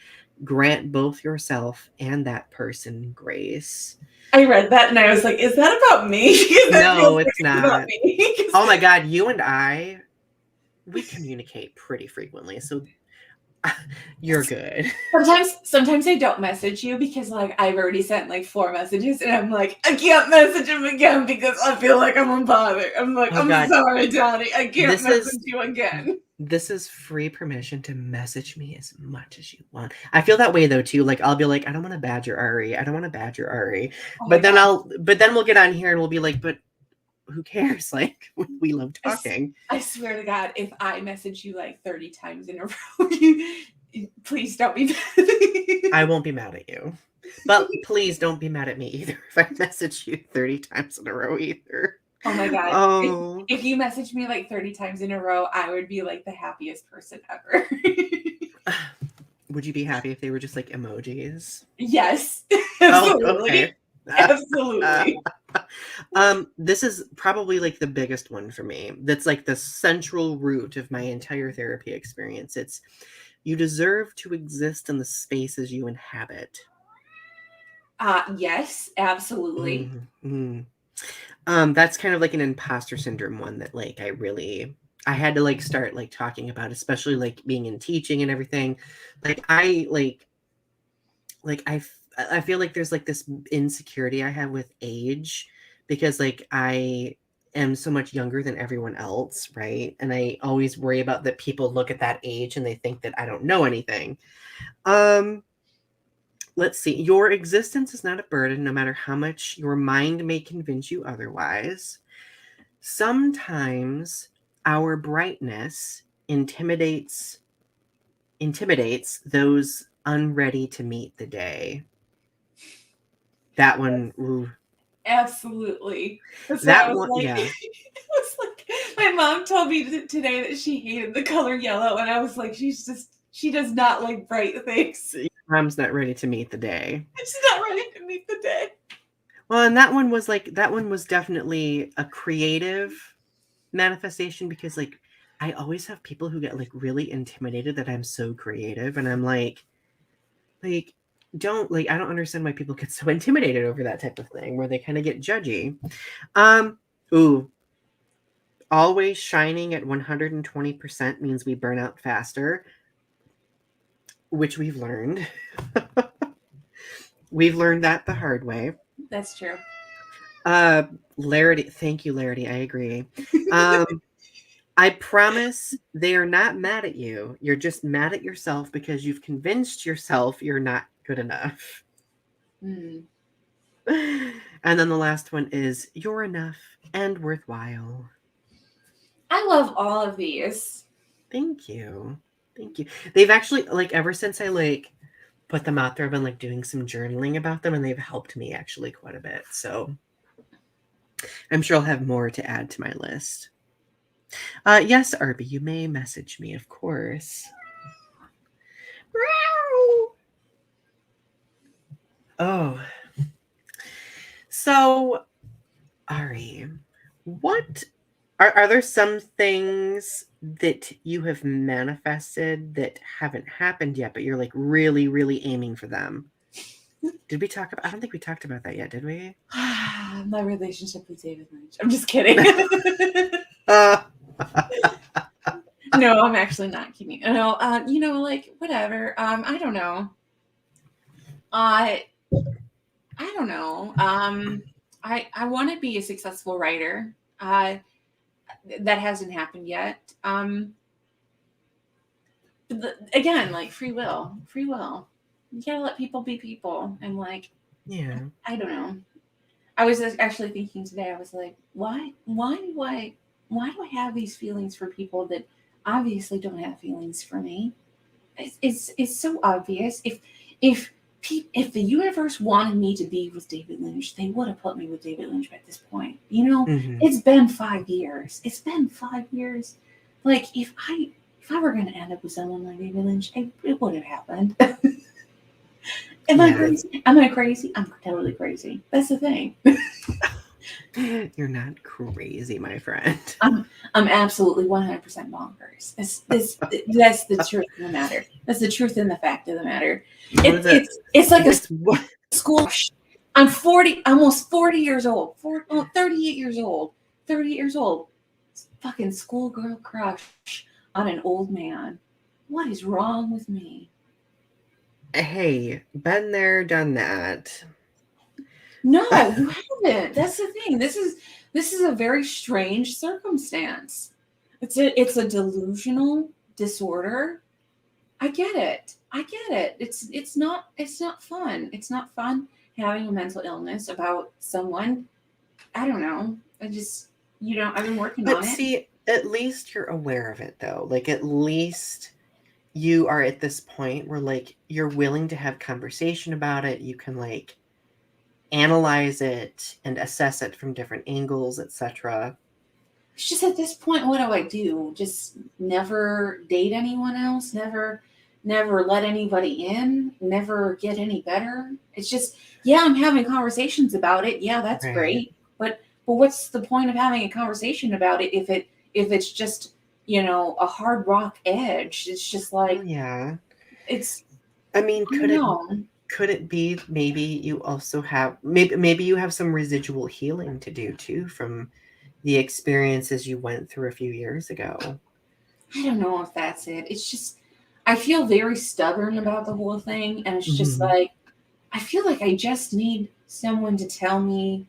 Grant both yourself and that person grace.
I read that and I was like, is that about me? Because that feels
No,
like
it's
it's about
not.
me. 'Cause
Oh my God, you and I, we communicate pretty frequently, so you're good.
sometimes I don't message you because like I've already sent like 4 messages, and I'm like, I can't message him again because I feel like I'm a bother. I'm like,
Oh
I'm
God,
sorry, Donny, I can't
this is
message you again.
this is free permission to message me as much as you want. I feel that way though too. Like I'll be like, I don't want to badger Ari. I don't want to badger Ari.
Oh my
But then we'll get on here and we'll be like, but who cares? Like we love
god.
talking.
I swear to God, if I message you like 30 times in a row, please don't be mad.
I won't be mad at you. But please don't be mad at me either if I message you 30 times in a row either.
Oh my God.
Oh.
If you message me like 30 times in a row, I would be like the happiest person ever.
Would you be happy if they were just like emojis?
Yes,
Oh,
absolutely.
okay.
Absolutely.
This is probably like the biggest one for me. That's like the central root of my entire therapy experience. It's you deserve to exist in the spaces you inhabit.
Yes, absolutely.
Mm-hmm. That's kind of like an imposter syndrome one that like I had to like start like talking about, especially like being in teaching and everything. Like I feel like there's like this insecurity I have with age because like I am so much younger than everyone else, right? And I always worry about that people look at that age and they think that I don't know anything. Um let's see. Your existence is not a burden no matter how much your mind may convince you otherwise. Sometimes our brightness intimidates those unready to meet the day. That one, ooh,
Absolutely. That's what I
that
was
one,
like.
yeah.
It was like, my mom told me today that she hated the color yellow, and I was like, she does not like bright things.
Your mom's not ready to meet the day.
She's not ready to meet the day.
Well, and that one was definitely a creative manifestation because like I always have people who get like really intimidated that I'm so creative, and I'm like don't like I don't understand why people get so intimidated over that type of thing where they kind of get judgy. Um, ooh, always shining at 120% means we burn out faster, which we've learned. We've learned that the hard way.
That's true.
Larity, thank you, Larity. I agree. Um, I promise they are not mad at you. You're just mad at yourself because you've convinced yourself you're not good enough.
Mm.
And then the last one is you're enough and worthwhile.
I love all of these.
Thank you. Thank you. They've actually like ever since I like put them out there, I've been like doing some journaling about them and they've helped me actually quite a bit. So I'm sure I'll have more to add to my list. Yes, Arby, you may message me, of course. Oh, so Ari, what Are there some things that you have manifested that haven't happened yet, but you're like really, really aiming for them? Did we talk about? I don't think we talked about that yet, did we?
My relationship with David Lynch. I'm just kidding.
Uh,
No, I'm actually not kidding. No, like whatever. I don't know. I don't know. I want to be a successful writer. That hasn't happened yet. Again, like free will, free will. You gotta let people be people, and like,
yeah.
I don't know. I was actually thinking today. I was like, why do I have these feelings for people that obviously don't have feelings for me? It's so obvious. If the universe wanted me to be with David Lynch, they would have put me with David Lynch at this point.
Mm-hmm.
It's been 5 years. It's been 5 years. Like if I were going to end up with someone like David Lynch, it would have happened. Am I crazy? Am I crazy? I'm totally crazy. That's the thing.
You're not crazy, my friend.
I'm absolutely 100% bonkers. That's the truth of the matter. That's the truth and the fact of the matter. It's like a school. I'm 40, almost 40 years old. 38 years old. 38 years old. Fucking schoolgirl crush on an old man. What is wrong with me?
Hey, been there, done that.
No, you haven't. That's the thing. This is a very strange circumstance. It's a delusional disorder. I get it. I get it. It's not fun. It's not fun having a mental illness about someone. I don't know. I've been working on
But
it.
see, at least you're aware of it though. Like at least you are at this point where like you're willing to have conversation about it. You can like analyze it and assess it from different angles, etc.
It's just at this point, what do I do? Just never date anyone else? Never let anybody in? Never get any better? It's just, yeah, I'm having conversations about it. Yeah, that's
Right.
great. But what's the point of having a conversation about it if it's just, a hard rock edge? It's just like,
Yeah.
it's,
I mean,
I don't know.
could it be maybe you also have maybe you have some residual healing to do too from the experiences you went through a few years ago?
I don't know if that's it. It's just, I feel very stubborn about the whole thing. And it's just
Mm-hmm.
like, I feel like I just need someone to tell me.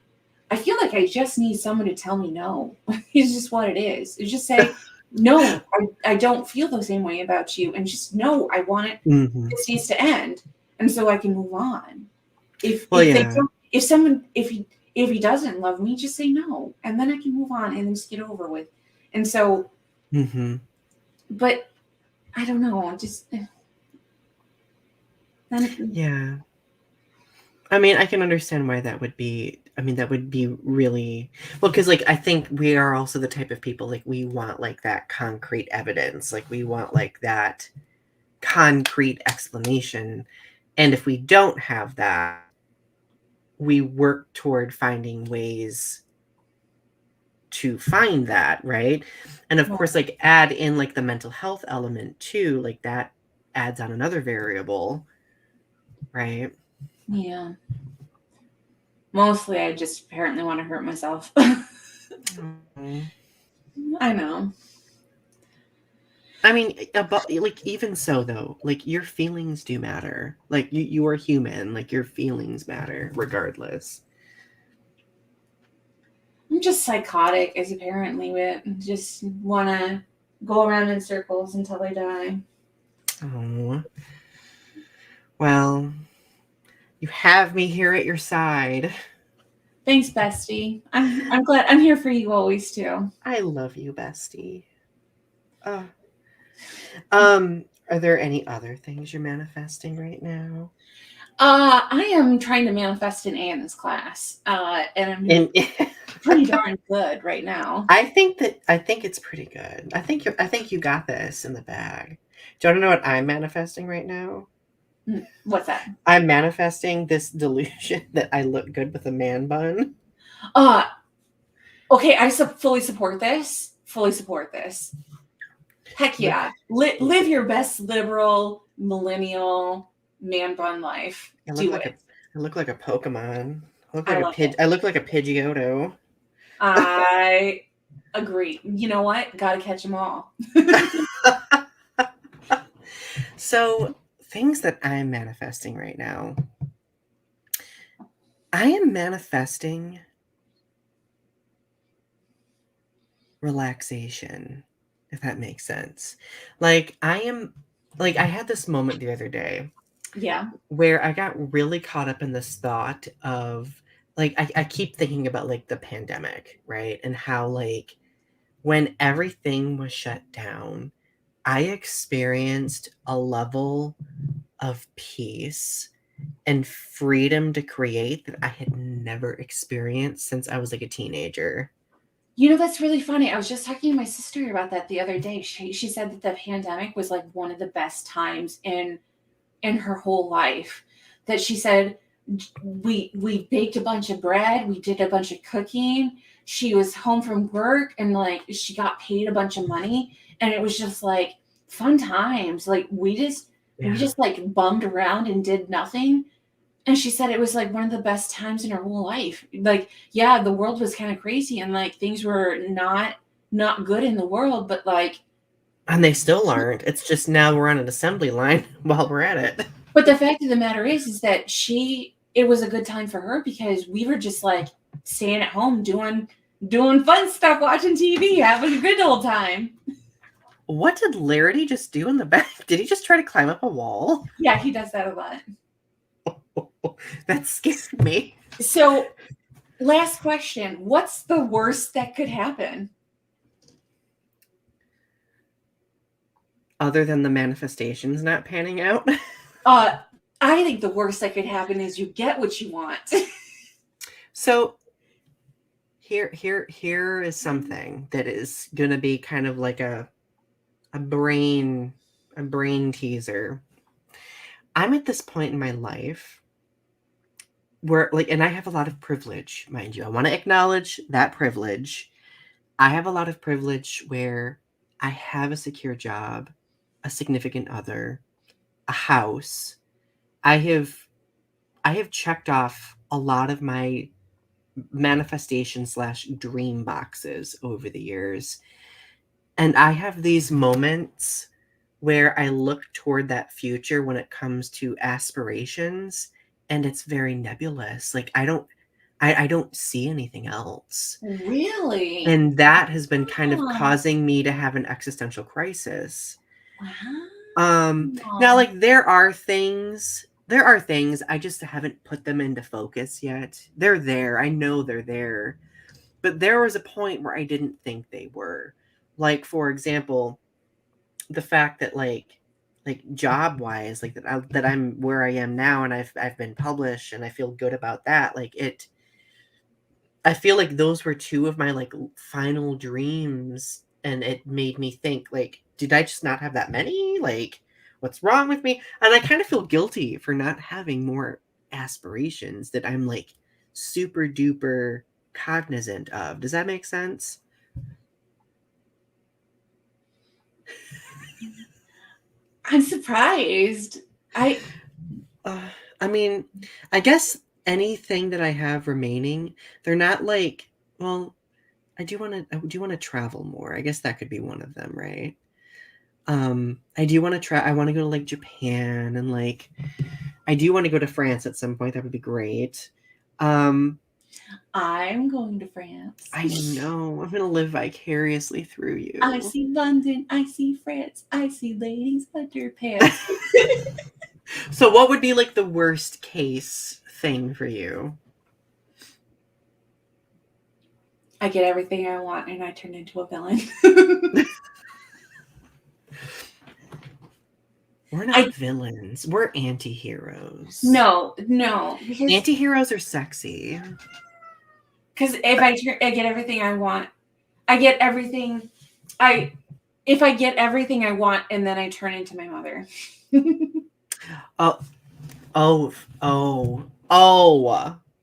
I feel like I just need someone to tell me no. It's just what it is. It's just say, no, I don't feel the same way about you. And just no, I want it.
Mm-hmm.
This needs to end. And so I can move on.
Well,
If they
yeah.
don't, if he doesn't love me, just say no. And then I can move on and then just get over with. And so,
Mm-hmm.
but I don't know. Just then,
Yeah. I mean, I can understand why that would be. I mean, that would be really well because, like, I think we are also the type of people like we want like that concrete evidence, like we want like that concrete explanation, and if we don't have that, we work toward finding ways to find that, right? And of course, like add in like the mental health element too, like that adds on another variable, right?
yeah. Mostly, I just apparently want to hurt myself.
Mm.
I know.
I mean, about like even so though, like your feelings do matter. Like you are human. Like your feelings matter regardless.
I'm just psychotic, as apparently it. Just want to go around in circles until I die.
Oh well, you have me here at your side.
Thanks, bestie. I'm glad I'm here for you always too.
I love you, bestie. Uh, are there any other things you're manifesting right now?
I am trying to manifest an A in this class, and I'm doing
And
pretty darn good right now.
I think it's pretty good. I think you got this in the bag. Do you want to know what I'm manifesting right now?
What's that?
I'm manifesting this delusion that I look good with a man bun.
Uh, Okay, I fully support this. Fully support this. Heck yeah. Live your best liberal millennial man bun life. Do it.
I look like a Pokemon.
I love it.
I look like a Pidgeotto.
I agree. You know what? Gotta catch them all.
So, things that I'm manifesting right now. I am manifesting relaxation, if that makes sense. Like, I had this moment the other day
Yeah.
where I got really caught up in this thought of, like, I keep thinking about, like, the pandemic, right? And how, like, when everything was shut down, I experienced a level of peace and freedom to create that I had never experienced since I was like a teenager.
You know, that's really funny. I was just talking to my sister about that the other day. She said that the pandemic was like one of the best times in her whole life. That she said we baked a bunch of bread, we did a bunch of cooking. She was home from work and like she got paid a bunch of money and it was just like fun times. Like we
Yeah.
just like bummed around and did nothing. And she said it was like one of the best times in her whole life. Like, yeah, the world was kind of crazy and like things were not good in the world, but like
And they still aren't. It's just now we're on an assembly line while we're at it.
but the fact of the matter is that it was a good time for her because we were just like staying at home doing fun stuff, watching TV, having a good old time.
What did Larry just do in the back? Did he just try to climb up a wall?
Yeah, he does that a lot.
That scared me.
So, last question. What's the worst that could happen?
Other than the manifestations not panning out?
I think the worst that could happen is you get what you want.
So here is something that is going to be kind of like a brain teaser. I'm at this point in my life where, like, and I have a lot of privilege, mind you. I want to acknowledge that privilege. I have a lot of privilege where I have a secure job, a significant other, a house. I have checked off a lot of my manifestation / dream boxes over the years. And I have these moments where I look toward that future when it comes to aspirations, and it's very nebulous. Like I don't see anything else.
Really?
And that has been kind of causing me to have an existential crisis.
Wow.
Now, like, there are things I just haven't put them into focus yet. They're there. I know they're there. But there was a point where I didn't think they were. Like, for example, the fact that like job wise, like that I'm where I am now and I've been published and I feel good about that. Like I feel like those were two of my like final dreams, and it made me think, like, did I just not have that many? Like, what's wrong with me? And I kind of feel guilty for not having more aspirations that I'm like super duper cognizant of. Does that make sense?
I'm surprised. I
mean, I guess anything that I have remaining, they're not like, well, I do want to travel more. I guess that could be one of them, right? I do want to try. I want to go to like Japan, and like I do want to go to France at some point. That would be great.
I'm going to France.
I know. I'm gonna live vicariously through you.
I see London. I see France. I see ladies' underpants.
So, what would be like the worst case thing for you?
I get everything I want and I turn into a villain.
We're not villains. We're anti-heroes.
No.
Anti-heroes are sexy.
Because if I get everything I want, I get everything. If I get everything I want and then I turn into my mother.
Oh,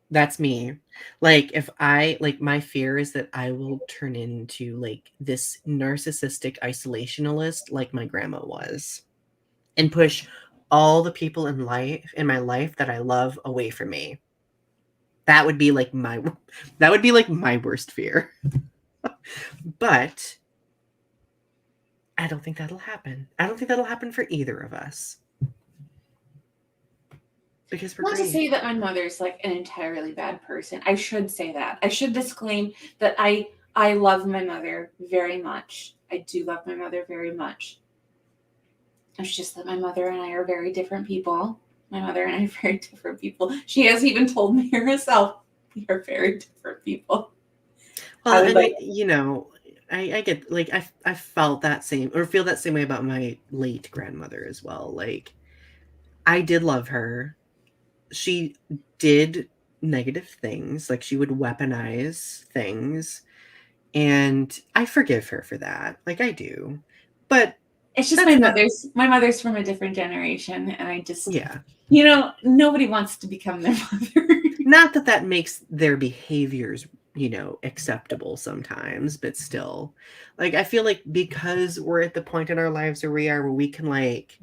that's me. Like, if I like, my fear is that I will turn into, like, this narcissistic isolationalist like my grandma was, and push all the people in my life that I love away from me. That would be like my worst fear. But I don't think that'll happen. I don't think that'll happen for either of us. Because we're
Not to
great.
say that my mother's like an entirely bad person. I should say that. I should disclaim that I love my mother very much. I do love my mother very much. It's just that my mother and I are very different people. My mother and I are very different people. She has even told me herself, we are very different people.
Well, and I get, like, I felt that same, or feel that same way about my late grandmother as well. Like, I did love her. She did negative things, like she would weaponize things, and I forgive her for that. Like, I do. But
It's just
that's not,
my mother's from a different generation, and I just,
yeah.
nobody wants to become their mother.
Not that that makes their behaviors, acceptable sometimes, but still. Like, I feel like because we're at the point in our lives where we are, where we can, like,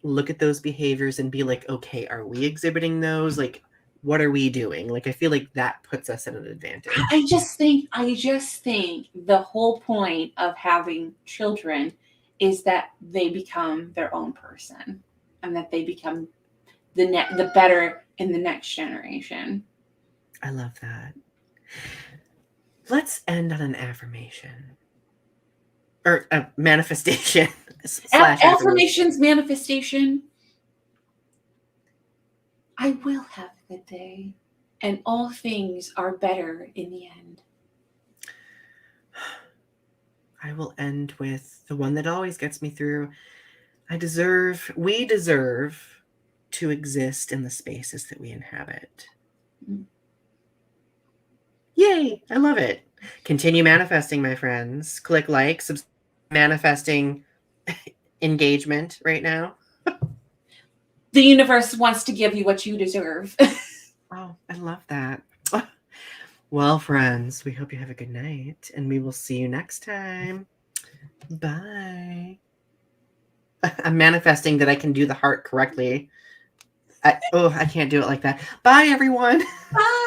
look at those behaviors and be like, okay, are we exhibiting those? Like, what are we doing? Like, I feel like that puts us at an advantage.
I just think the whole point of having children is that they become their own person, and that they become the better in the next generation.
I love that. Let's end on an affirmation. Or a manifestation / affirmation.
Affirmations, manifestation. I will have a good day, and all things are better in the end.
I will end with the one that always gets me through. We deserve to exist in the spaces that we inhabit. Yay! I love it. Continue manifesting, my friends. Click like, manifesting engagement right now.
The universe wants to give you what you deserve.
Oh, I love that. Well, friends, we hope you have a good night, and we will see you next time. Bye. I'm manifesting that I can do the heart correctly. I can't do it like that. Bye, everyone.
Bye.